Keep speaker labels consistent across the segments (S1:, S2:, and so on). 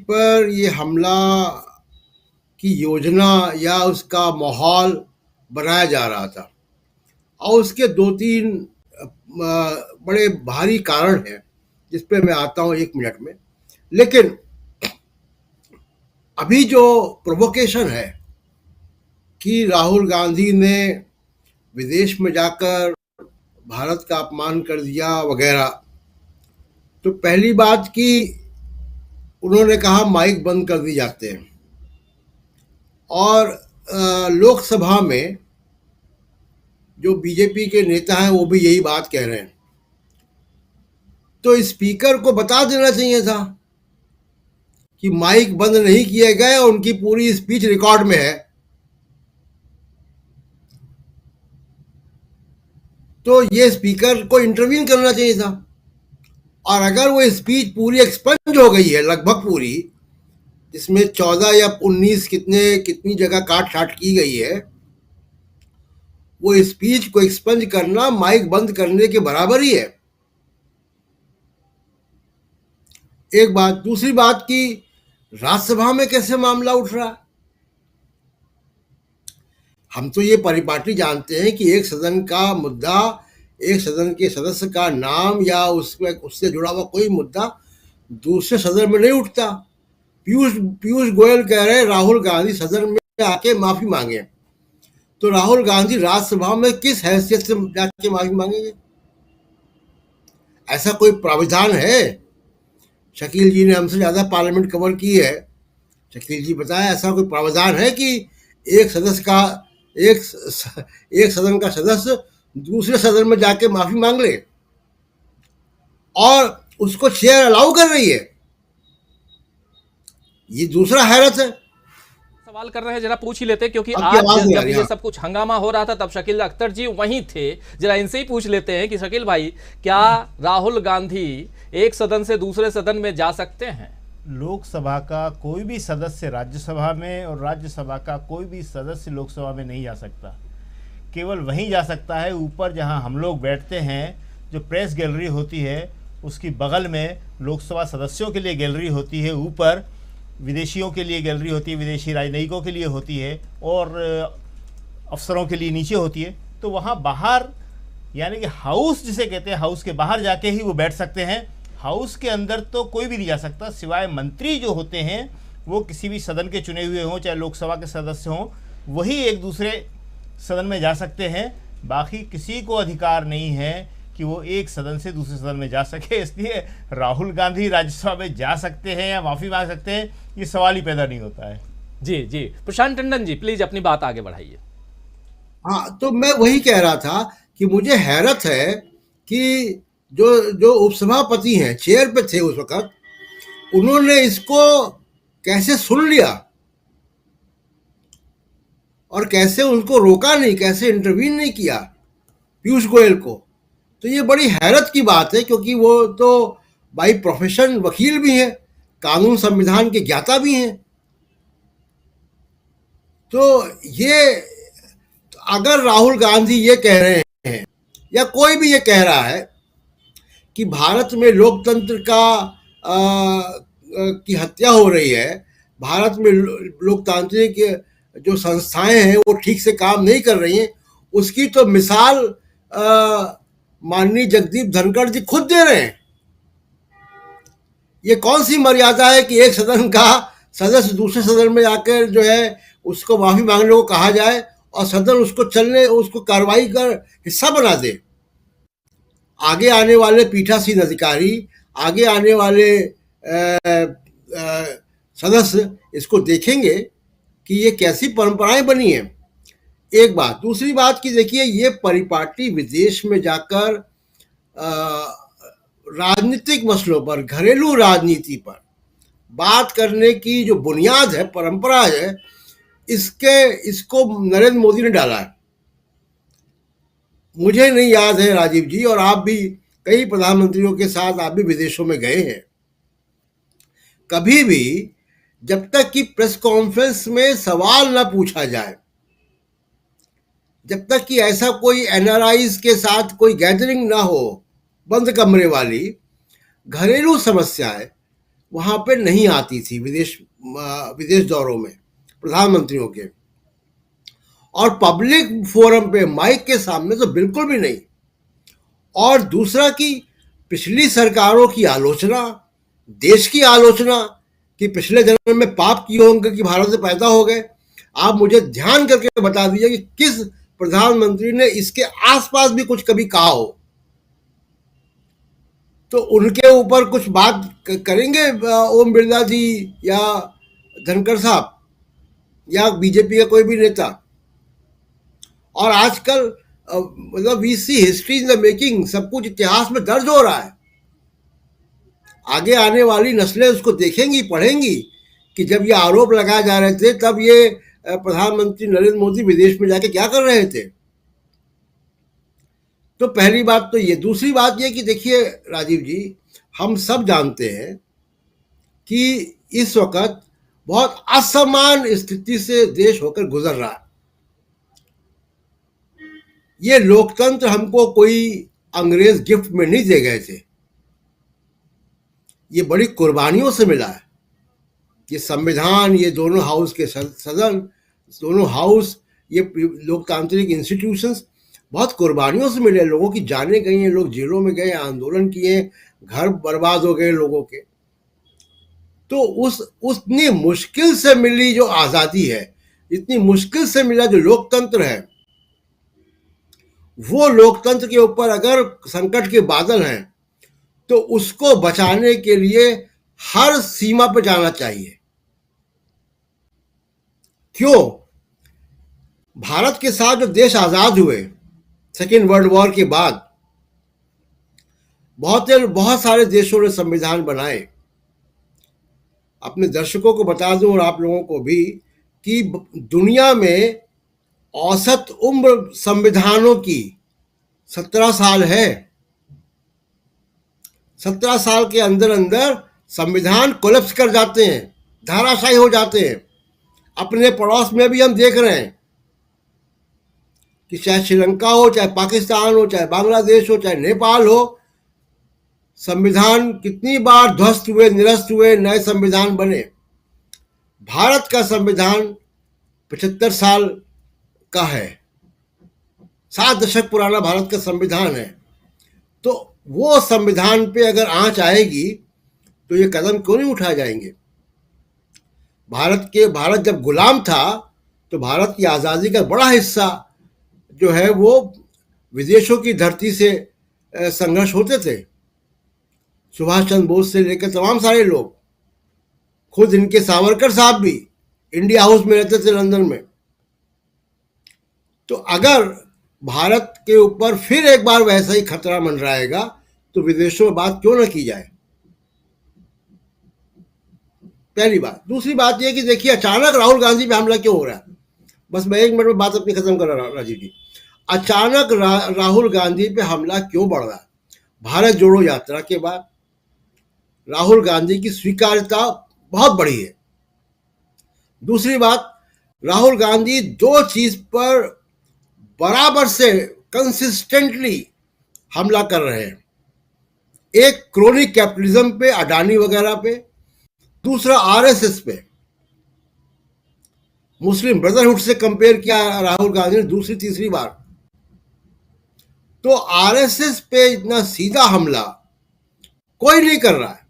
S1: पर ये हमला की योजना या उसका माहौल बनाया जा रहा था और उसके दो तीन बड़े भारी कारण हैं जिस पे मैं आता हूँ एक मिनट में। लेकिन अभी जो प्रोवोकेशन है कि राहुल गांधी ने विदेश में जाकर भारत का अपमान कर दिया वगैरह, तो पहली बात कि उन्होंने कहा माइक बंद कर दिए जाते हैं और लोकसभा में जो बीजेपी के नेता हैं वो भी यही बात कह रहे हैं। तो स्पीकर को बता देना चाहिए था कि माइक बंद नहीं किए गए और उनकी पूरी स्पीच रिकॉर्ड में है। तो ये स्पीकर को इंटरवीन करना चाहिए था। और अगर वो स्पीच पूरी एक्सपंज हो गई है, लगभग पूरी, जिसमें 14 या 19 कितनी जगह काट छाट की गई है, वो स्पीच को एक्सपंज करना माइक बंद करने के बराबर ही है। एक बात। दूसरी बात कि राज्यसभा में कैसे मामला उठ रहा है। हम तो ये परिपाटी जानते हैं कि एक सदन का मुद्दा, एक सदन के सदस्य का नाम या उसमें उससे जुड़ा हुआ कोई मुद्दा दूसरे सदन में नहीं उठता। पीयूष गोयल कह रहे हैं राहुल गांधी सदन में आके माफी मांगे, तो राहुल गांधी राज्यसभा में किस हैसियत से जाके माफी मांगेंगे? ऐसा कोई प्राविधान है? शकील जी ने हमसे ज्यादा पार्लियामेंट कवर की है, शकील जी बताया ऐसा कोई प्रावधान है कि एक सदस्य का एक सदन का सदस्य दूसरे सदन में जाके माफी मांग ले और उसको चेयर अलाउ कर रही है? ये दूसरा हैरत है।
S2: सवाल कर रहे हैं, जरा पूछ ही लेते हैं, क्योंकि
S1: आपकी
S2: आज
S1: आवाज नहीं आ
S2: जब
S1: रही।
S2: ये सब कुछ हंगामा हो रहा था तब शकील अख्तर जी वहीं थे। जरा इनसे ही पूछ लेते हैं कि शकील भाई, क्या राहुल गांधी एक सदन से दूसरे सदन में जा सकते हैं?
S3: लोकसभा का कोई भी सदस्य राज्यसभा में और राज्यसभा का कोई भी सदस्य लोकसभा में नहीं जा सकता। केवल वहीं जा सकता है ऊपर जहां हम लोग बैठते हैं, जो प्रेस गैलरी होती है उसकी बगल में लोकसभा सदस्यों के लिए गैलरी होती है, ऊपर विदेशियों के लिए गैलरी होती है, विदेशी राजनयिकों के लिए होती है और अफसरों के लिए नीचे होती है। तो वहाँ बाहर, यानी कि हाउस जिसे कहते हैं, हाउस के बाहर जाके ही वो बैठ सकते हैं। हाउस के अंदर तो कोई भी नहीं जा सकता, सिवाय मंत्री जो होते हैं वो किसी भी सदन के चुने हुए हों, चाहे लोकसभा के सदस्य हों, वही एक दूसरे सदन में जा सकते हैं। बाकी किसी को अधिकार नहीं है कि वो एक सदन से दूसरे सदन में जा सके। इसलिए राहुल गांधी राज्यसभा में जा सकते हैं या माफ़ी मांग सकते हैं, ये सवाल ही पैदा नहीं होता है।
S2: जी जी, प्रशांत टंडन जी प्लीज अपनी बात आगे बढ़ाइए।
S1: हाँ, तो मैं वही कह रहा था कि मुझे हैरत है कि जो जो उपसभापति हैं, चेयर पे थे उस वक्त, उन्होंने इसको कैसे सुन लिया और कैसे उनको रोका नहीं, कैसे इंटरवीन नहीं किया पीयूष गोयल को। तो ये बड़ी हैरत की बात है, क्योंकि वो तो बाई प्रोफेशन वकील भी हैं, कानून संविधान के ज्ञाता भी हैं। तो ये, अगर राहुल गांधी ये कह रहे हैं या कोई भी ये कह रहा है कि भारत में लोकतंत्र की हत्या हो रही है, भारत में लोकतांत्रिक जो संस्थाएं हैं वो ठीक से काम नहीं कर रही हैं, उसकी तो मिसाल माननीय जगदीप धनखड़ जी खुद दे रहे हैं। ये कौन सी मर्यादा है कि एक सदन का सदस्य दूसरे सदन में जाकर जो है उसको माफी मांगने को कहा जाए और सदन उसको कार्रवाई का हिस्सा बना दे। आगे आने वाले पीठासीन अधिकारी, आगे आने वाले सदस्य इसको देखेंगे कि ये कैसी परंपराएं बनी है। एक बात। दूसरी बात कि देखिए, ये परिपाटी विदेश में जाकर राजनीतिक मसलों पर, घरेलू राजनीति पर बात करने की जो बुनियाद है, परंपरा है, इसको नरेंद्र मोदी ने डाला है। मुझे नहीं याद है, राजीव जी और आप भी कई प्रधानमंत्रियों के साथ आप भी विदेशों में गए हैं, कभी भी जब तक कि प्रेस कॉन्फ्रेंस में सवाल ना पूछा जाए, जब तक कि ऐसा कोई एनआरआईज के साथ कोई गैदरिंग ना हो बंद कमरे वाली, घरेलू समस्याएं, वहां पे नहीं आती थी विदेश दौरों में प्रधानमंत्रियों के, और पब्लिक फोरम पे माइक के सामने तो बिल्कुल भी नहीं। और दूसरा कि पिछली सरकारों की आलोचना, देश की आलोचना कि पिछले जन्म में पाप किए होंगे कि भारत से पैदा हो गए। आप मुझे ध्यान करके बता दीजिए कि किस प्रधानमंत्री ने इसके आसपास भी कुछ कभी कहा हो, तो उनके ऊपर कुछ बात करेंगे ओम बिरला जी या धनखड़ साहब या बीजेपी का कोई भी नेता। और आजकल मतलब we see history in the making, सब कुछ इतिहास में दर्ज हो रहा है। आगे आने वाली नस्लें उसको देखेंगी, पढ़ेंगी कि जब ये आरोप लगाए जा रहे थे तब ये प्रधानमंत्री नरेंद्र मोदी विदेश में जाके क्या कर रहे थे। तो पहली बात तो ये। दूसरी बात ये कि देखिए राजीव जी, हम सब जानते हैं कि इस वक्त बहुत असमान स्थिति से देश होकर गुजर रहा है। ये लोकतंत्र हमको कोई अंग्रेज गिफ्ट में नहीं दे गए थे, ये बड़ी कुर्बानियों से मिला है। ये संविधान, ये दोनों हाउस के सदन, दोनों हाउस, ये लोकतांत्रिक इंस्टीट्यूशंस बहुत कुर्बानियों से मिले। लोगों की जानें गई हैं, लोग जेलों में गए, आंदोलन किए, घर बर्बाद हो गए लोगों के। तो उतनी मुश्किल से मिली जो आज़ादी है, इतनी मुश्किल से मिला जो लोकतंत्र है, वो लोकतंत्र के ऊपर अगर संकट के बादल हैं तो उसको बचाने के लिए हर सीमा पर जाना चाहिए। क्यों? भारत के साथ जो देश आजाद हुए सेकेंड वर्ल्ड वॉर के बाद, बहुत सारे देशों ने संविधान बनाए। अपने दर्शकों को बता दूं और आप लोगों को भी कि दुनिया में औसत उम्र संविधानों की 17 साल है। 17 साल के अंदर अंदर संविधान कोलैप्स कर जाते हैं, धाराशायी हो जाते हैं। अपने पड़ोस में भी हम देख रहे हैं कि चाहे श्रीलंका हो, चाहे पाकिस्तान हो, चाहे बांग्लादेश हो, चाहे नेपाल हो, संविधान कितनी बार ध्वस्त हुए, निरस्त हुए, नए संविधान बने। भारत का संविधान 75 साल का है, 7 दशक पुराना भारत का संविधान है। तो वो संविधान पे अगर आंच आएगी तो ये कदम क्यों नहीं उठाए जाएंगे। भारत जब गुलाम था तो भारत की आज़ादी का बड़ा हिस्सा जो है वो विदेशों की धरती से संघर्ष होते थे। सुभाष चंद्र बोस से लेकर तमाम सारे लोग, खुद इनके सावरकर साहब भी इंडिया हाउस में रहते थे लंदन में। तो अगर भारत के ऊपर फिर एक बार वैसा ही खतरा मंडराएगा तो विदेशों में बात क्यों ना की जाए, पहली बात। दूसरी बात यह कि देखिए अचानक राहुल गांधी पे हमला क्यों हो रहा है। बस मैं 1 मिनट में बात अपनी खत्म कर रहा हूं राजीव जी। अचानक राहुल गांधी पे हमला क्यों बढ़ रहा है? भारत जोड़ो यात्रा के बाद राहुल गांधी की स्वीकार्यता बहुत बढ़ी है। दूसरी बात, राहुल गांधी 2 चीज पर बराबर से कंसिस्टेंटली हमला कर रहे हैं। एक क्रोनिक कैपिटलिज्म पे, अडानी वगैरह पे, दूसरा आरएसएस पे। मुस्लिम ब्रदरहुड से कंपेयर किया राहुल गांधी ने दूसरी तीसरी बार। तो आरएसएस पे इतना सीधा हमला कोई नहीं कर रहा है।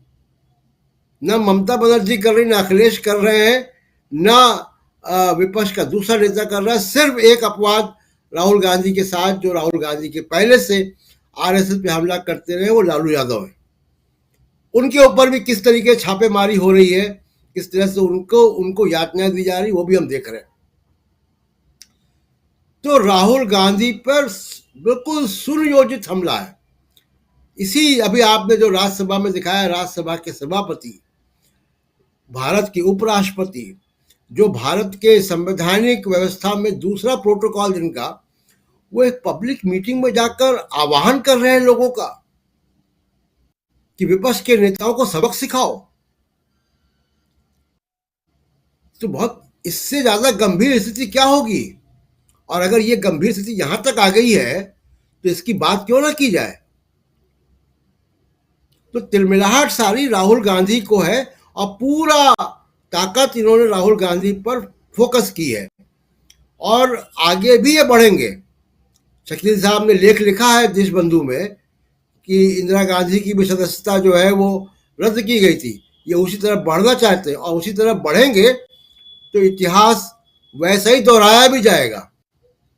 S1: ना ममता बनर्जी कर रही, ना अखिलेश कर रहे हैं, ना विपक्ष का दूसरा नेता कर रहा है। सिर्फ एक अपवाद राहुल गांधी के साथ, जो राहुल गांधी के पहले से आरएसएस पे हमला करते रहे, वो लालू यादव है। उनके ऊपर भी किस तरीके छापेमारी हो रही है, किस तरह से उनको यातनाएं दी जा रही, वो भी हम देख रहे हैं। तो राहुल गांधी पर बिल्कुल सुनियोजित हमला है। इसी अभी आपने जो राज्यसभा में दिखाया, राज्यसभा के सभापति, भारत के उपराष्ट्रपति, जो भारत के संवैधानिक व्यवस्था में दूसरा प्रोटोकॉल जिनका, वो एक पब्लिक मीटिंग में जाकर आह्वान कर रहे हैं लोगों का कि विपक्ष के नेताओं को सबक सिखाओ। तो बहुत इससे ज्यादा गंभीर स्थिति क्या होगी। और अगर ये गंभीर स्थिति यहां तक आ गई है तो इसकी बात क्यों ना की जाए। तो तिलमिलाहट सारी राहुल गांधी को है और पूरा ताकत इन्होंने राहुल गांधी पर फोकस की है और आगे भी ये बढ़ेंगे। शकील साहब ने लेख लिखा है देशबंधु में कि इंदिरा गांधी की भी सदस्यता जो है वो रद्द की गई थी, ये उसी तरह बढ़ना चाहते हैं और उसी तरह बढ़ेंगे तो इतिहास वैसा ही दोहराया भी जाएगा।